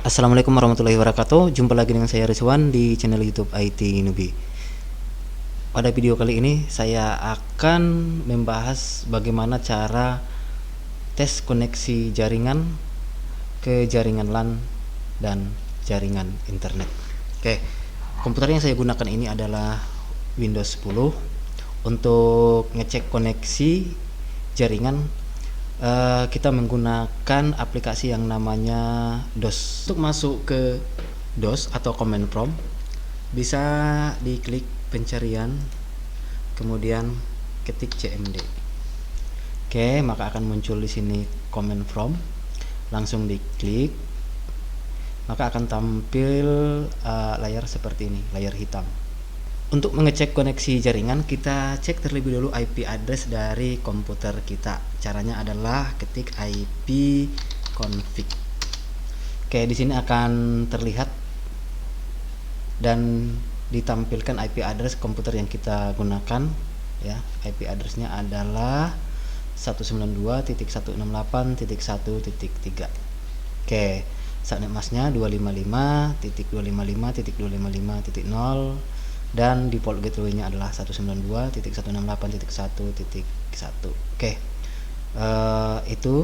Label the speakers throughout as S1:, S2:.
S1: Assalamualaikum warahmatullahi wabarakatuh. Jumpa lagi dengan saya Rizwan di channel YouTube IT Nubi. Pada video kali ini saya akan membahas bagaimana cara tes koneksi jaringan ke jaringan LAN dan jaringan internet. Oke, komputer yang saya gunakan ini adalah Windows 10. Untuk ngecek koneksi jaringan kita menggunakan aplikasi yang namanya DOS. Untuk masuk ke DOS atau command prompt, bisa diklik pencarian, kemudian ketik cmd. Oke, maka akan muncul di sini command prompt. Langsung diklik, maka akan tampil layar seperti ini, layar hitam. Untuk mengecek koneksi jaringan, kita cek terlebih dulu IP address dari komputer kita. Caranya adalah ketik IP config. Oke, di sini akan terlihat dan ditampilkan IP address komputer yang kita gunakan. Ya, IP addressnya adalah 192.168.1.3. Oke, subnet masknya 255.255.255.0 dan default gateway-nya adalah 192.168.1.1. Oke, itu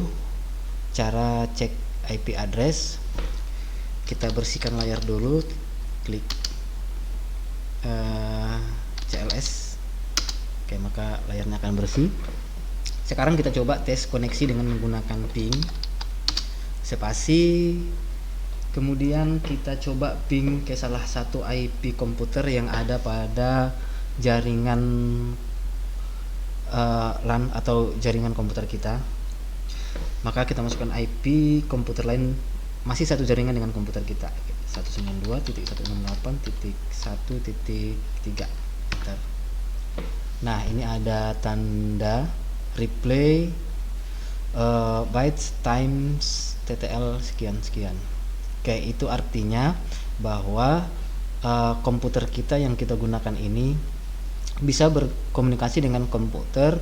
S1: cara cek IP address. Kita bersihkan layar dulu, klik CLS. Oke, maka layarnya akan bersih. Sekarang kita coba tes koneksi dengan menggunakan ping, spasi, kemudian kita coba ping ke salah satu IP komputer yang ada pada jaringan LAN atau jaringan komputer kita. Maka kita masukkan IP komputer lain, masih satu jaringan dengan komputer kita, 192.168.1.3. Nah, ini ada tanda replay bytes times TTL sekian-sekian. Oke, itu artinya bahwa komputer kita yang kita gunakan ini bisa berkomunikasi dengan komputer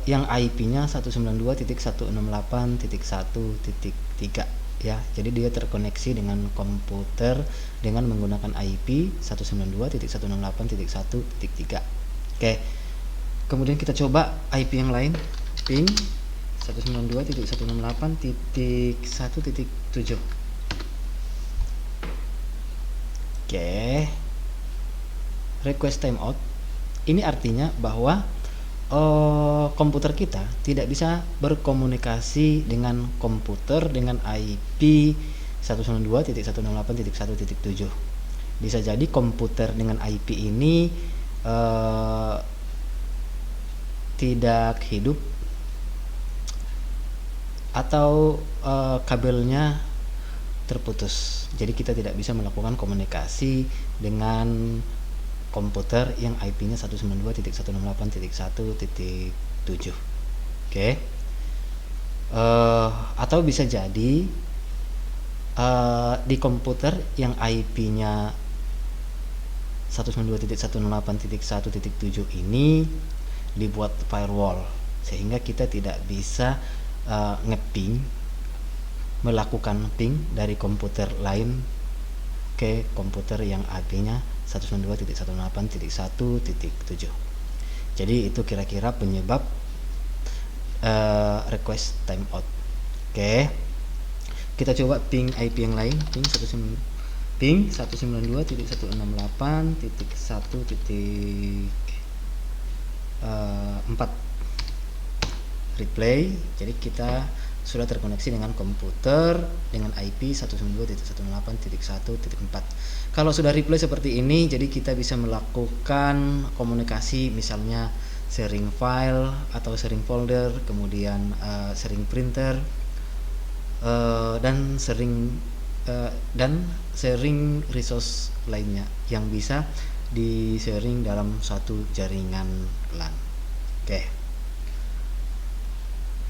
S1: yang IP-nya 192.168.1.3 ya. Jadi dia terkoneksi dengan komputer dengan menggunakan IP 192.168.1.3. Oke. Kemudian kita coba IP yang lain, ping 192.168.1.7. Oke, request timeout. Ini artinya bahwa komputer kita tidak bisa berkomunikasi dengan komputer dengan IP 192.168.1.7. Bisa jadi komputer dengan IP ini tidak hidup atau kabelnya terputus. Jadi kita tidak bisa melakukan komunikasi dengan komputer yang IP-nya 192.168.1.7. Oke. Atau bisa jadi di komputer yang IP-nya 192.168.1.7 ini dibuat firewall sehingga kita tidak bisa ngeping, melakukan ping dari komputer lain ke komputer yang IP-nya 192.168.1.7. Jadi itu kira-kira penyebab request timeout. Oke, kita coba ping IP yang lain, ping 192.168.1.4 replay. Jadi kita sudah terkoneksi dengan komputer dengan IP 192.168.1.4. Kalau sudah replay seperti ini, jadi kita bisa melakukan komunikasi, misalnya sharing file atau sharing folder, kemudian sharing printer, dan sharing resource lainnya yang bisa di sharing dalam satu jaringan LAN. Oke.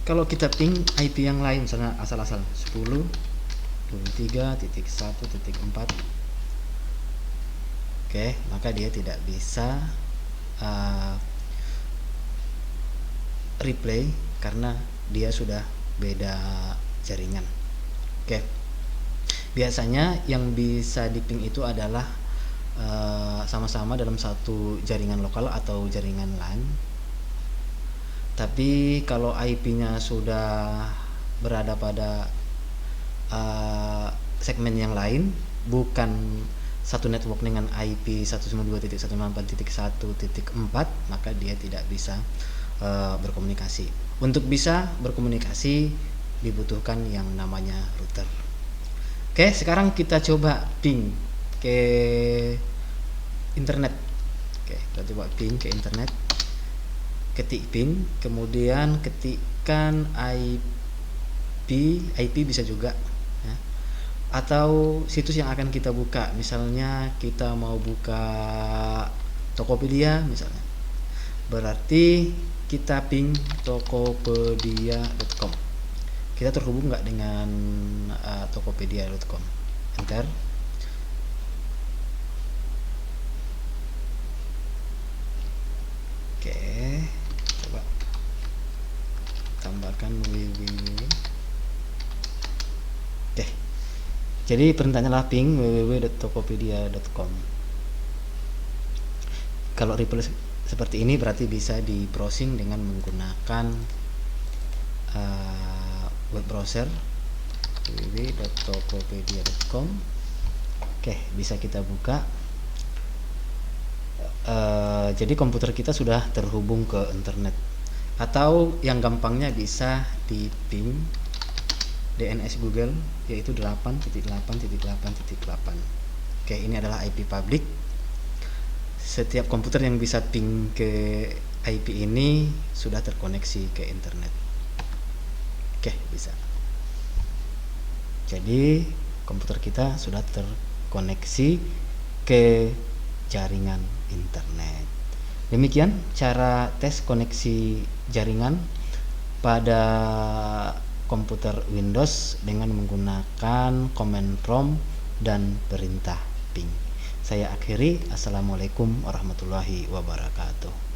S1: Kalau kita ping IP yang lain, misalnya asal-asal 10.23.1.4, oke, maka dia tidak bisa replay karena dia sudah beda jaringan. Oke. Biasanya yang bisa di ping itu adalah sama-sama dalam satu jaringan lokal atau jaringan LAN. Tapi kalau IP-nya sudah berada pada segmen yang lain, bukan satu network dengan IP 192.168.1.4, maka dia tidak bisa berkomunikasi. Untuk bisa berkomunikasi dibutuhkan yang namanya router. Oke, sekarang kita coba ping ke internet. Oke, kita coba ping ke internet. Ketik ping, kemudian ketikkan IP bisa juga ya. Atau situs yang akan kita buka, misalnya kita mau buka Tokopedia misalnya, berarti kita ping tokopedia.com. Kita terhubung nggak dengan tokopedia.com. Enter. Oke, coba tambahkan www. Oke, jadi perintahnya adalah ping www.tokopedia.com. Kalau reply seperti ini berarti bisa di browsing dengan menggunakan web browser www.tokopedia.com. Oke, bisa kita buka. Jadi komputer kita sudah terhubung ke internet. Atau yang gampangnya bisa di ping DNS Google, yaitu 8.8.8.8. Oke, ini adalah IP public. Setiap komputer yang bisa ping ke IP ini sudah terkoneksi ke internet. Oke, bisa. Jadi komputer kita sudah terkoneksi ke jaringan internet. Demikian cara tes koneksi jaringan pada komputer Windows dengan menggunakan command prompt dan perintah ping. Saya akhiri. Assalamualaikum warahmatullahi wabarakatuh.